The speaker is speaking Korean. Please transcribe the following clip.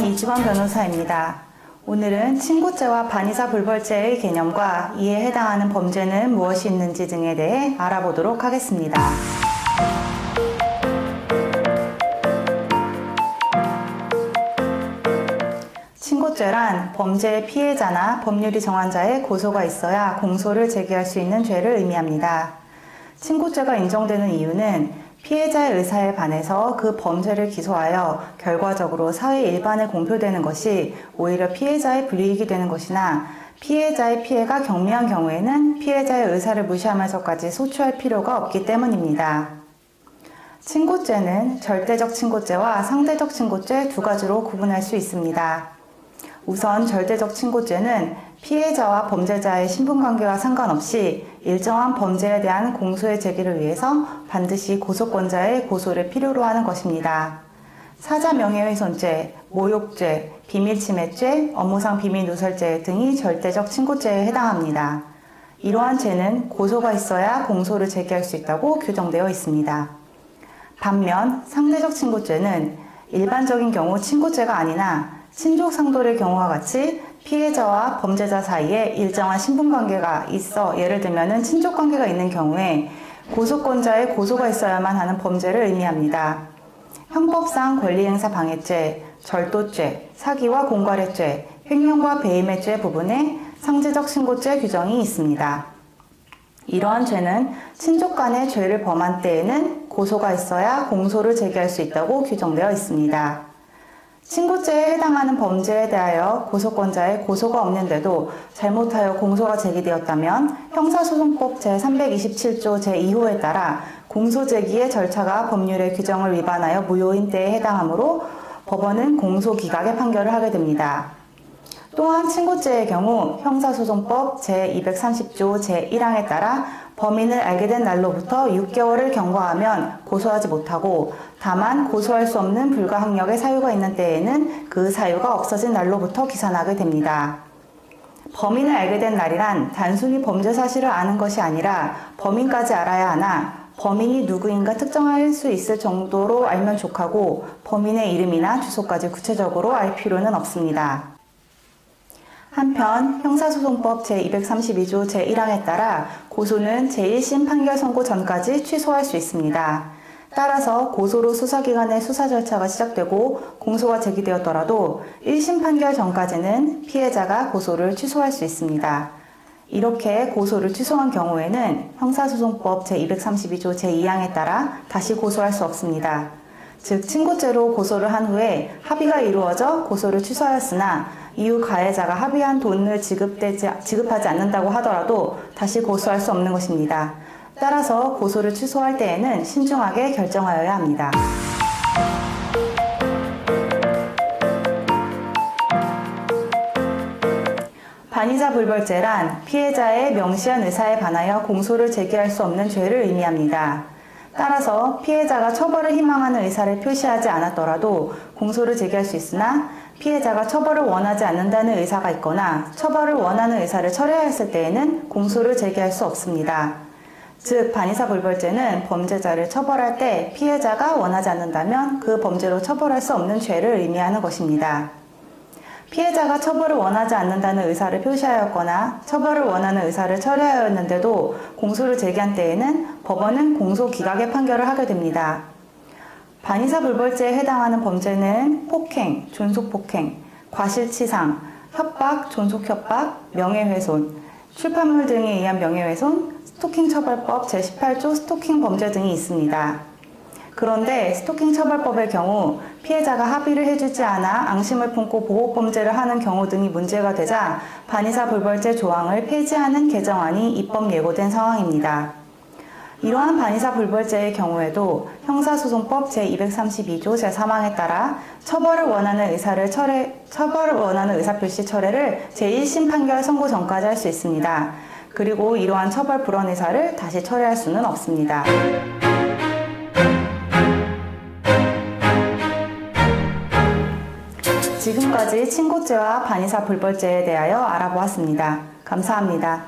이주관 변호사입니다. 오늘은 친고죄와 반의사 불벌죄의 개념과 이에 해당하는 범죄는 무엇이 있는지 등에 대해 알아보도록 하겠습니다. 친고죄란 범죄의 피해자나 법률이 정한 자의 고소가 있어야 공소를 제기할 수 있는 죄를 의미합니다. 친고죄가 인정되는 이유는 피해자의 의사에 반해서 그 범죄를 기소하여 결과적으로 사회 일반에 공표되는 것이 오히려 피해자의 불이익이 되는 것이나 피해자의 피해가 경미한 경우에는 피해자의 의사를 무시하면서까지 소추할 필요가 없기 때문입니다. 친고죄는 절대적 친고죄와 상대적 친고죄 두 가지로 구분할 수 있습니다. 우선 절대적 친고죄는 피해자와 범죄자의 신분관계와 상관없이 일정한 범죄에 대한 공소의 제기를 위해서 반드시 고소권자의 고소를 필요로 하는 것입니다. 사자 명예훼손죄, 모욕죄, 비밀침해죄, 업무상 비밀누설죄 등이 절대적 친고죄에 해당합니다. 이러한 죄는 고소가 있어야 공소를 제기할 수 있다고 규정되어 있습니다. 반면 상대적 친고죄는 일반적인 경우 친고죄가 아니나 친족 상돌의 경우와 같이 피해자와 범죄자 사이에 일정한 신분관계가 있어 예를 들면 친족관계가 있는 경우에 고소권자의 고소가 있어야만 하는 범죄를 의미합니다. 형법상 권리행사 방해죄, 절도죄, 사기와 공갈의죄, 횡령과 배임의죄 부분에 상대적 친고죄 규정이 있습니다. 이러한 죄는 친족 간의 죄를 범한 때에는 고소가 있어야 공소를 제기할 수 있다고 규정되어 있습니다. 친고죄에 해당하는 범죄에 대하여 고소권자의 고소가 없는데도 잘못하여 공소가 제기되었다면 형사소송법 제327조 제2호에 따라 공소 제기의 절차가 법률의 규정을 위반하여 무효인 때에 해당하므로 법원은 공소 기각의 판결을 하게 됩니다. 또한 친고죄의 경우 형사소송법 제230조 제1항에 따라 범인을 알게 된 날로부터 6개월을 경과하면 고소하지 못하고 다만 고소할 수 없는 불가항력의 사유가 있는 때에는 그 사유가 없어진 날로부터 기산하게 됩니다. 범인을 알게 된 날이란 단순히 범죄 사실을 아는 것이 아니라 범인까지 알아야 하나 범인이 누구인가 특정할 수 있을 정도로 알면 족하고 범인의 이름이나 주소까지 구체적으로 알 필요는 없습니다. 한편 형사소송법 제232조 제1항에 따라 고소는 제1심 판결 선고 전까지 취소할 수 있습니다. 따라서 고소로 수사기관의 수사 절차가 시작되고 공소가 제기되었더라도 1심 판결 전까지는 피해자가 고소를 취소할 수 있습니다. 이렇게 고소를 취소한 경우에는 형사소송법 제232조 제2항에 따라 다시 고소할 수 없습니다. 즉 친고죄로 고소를 한 후에 합의가 이루어져 고소를 취소하였으나 이후 가해자가 합의한 돈을 지급하지 않는다고 하더라도 다시 고소할 수 없는 것입니다. 따라서 고소를 취소할 때에는 신중하게 결정하여야 합니다. 반의사 불벌죄란 피해자의 명시한 의사에 반하여 공소를 제기할 수 없는 죄를 의미합니다. 따라서 피해자가 처벌을 희망하는 의사를 표시하지 않았더라도 공소를 제기할 수 있으나 피해자가 처벌을 원하지 않는다는 의사가 있거나 처벌을 원하는 의사를 철회하였을 때에는 공소를 제기할 수 없습니다. 즉 반의사 불벌죄는 범죄자를 처벌할 때 피해자가 원하지 않는다면 그 범죄로 처벌할 수 없는 죄를 의미하는 것입니다. 피해자가 처벌을 원하지 않는다는 의사를 표시하였거나 처벌을 원하는 의사를 철회하였는데도 공소를 제기한 때에는 법원은 공소 기각의 판결을 하게 됩니다. 반의사 불벌죄에 해당하는 범죄는 폭행, 존속폭행, 과실치상, 협박, 존속협박, 명예훼손, 출판물 등에 의한 명예훼손, 스토킹처벌법 제18조 스토킹 범죄 등이 있습니다. 그런데 스토킹 처벌법의 경우 피해자가 합의를 해주지 않아 앙심을 품고 보복범죄를 하는 경우 등이 문제가 되자 반의사 불벌죄 조항을 폐지하는 개정안이 입법 예고된 상황입니다. 이러한 반의사 불벌죄의 경우에도 형사소송법 제232조 제3항에 따라 처벌을 원하는 의사 표시 철회를 제1심 판결 선고 전까지 할 수 있습니다. 그리고 이러한 처벌 불원 의사를 다시 철회할 수는 없습니다. 지금까지 친고죄와 반의사 불벌죄에 대하여 알아보았습니다. 감사합니다.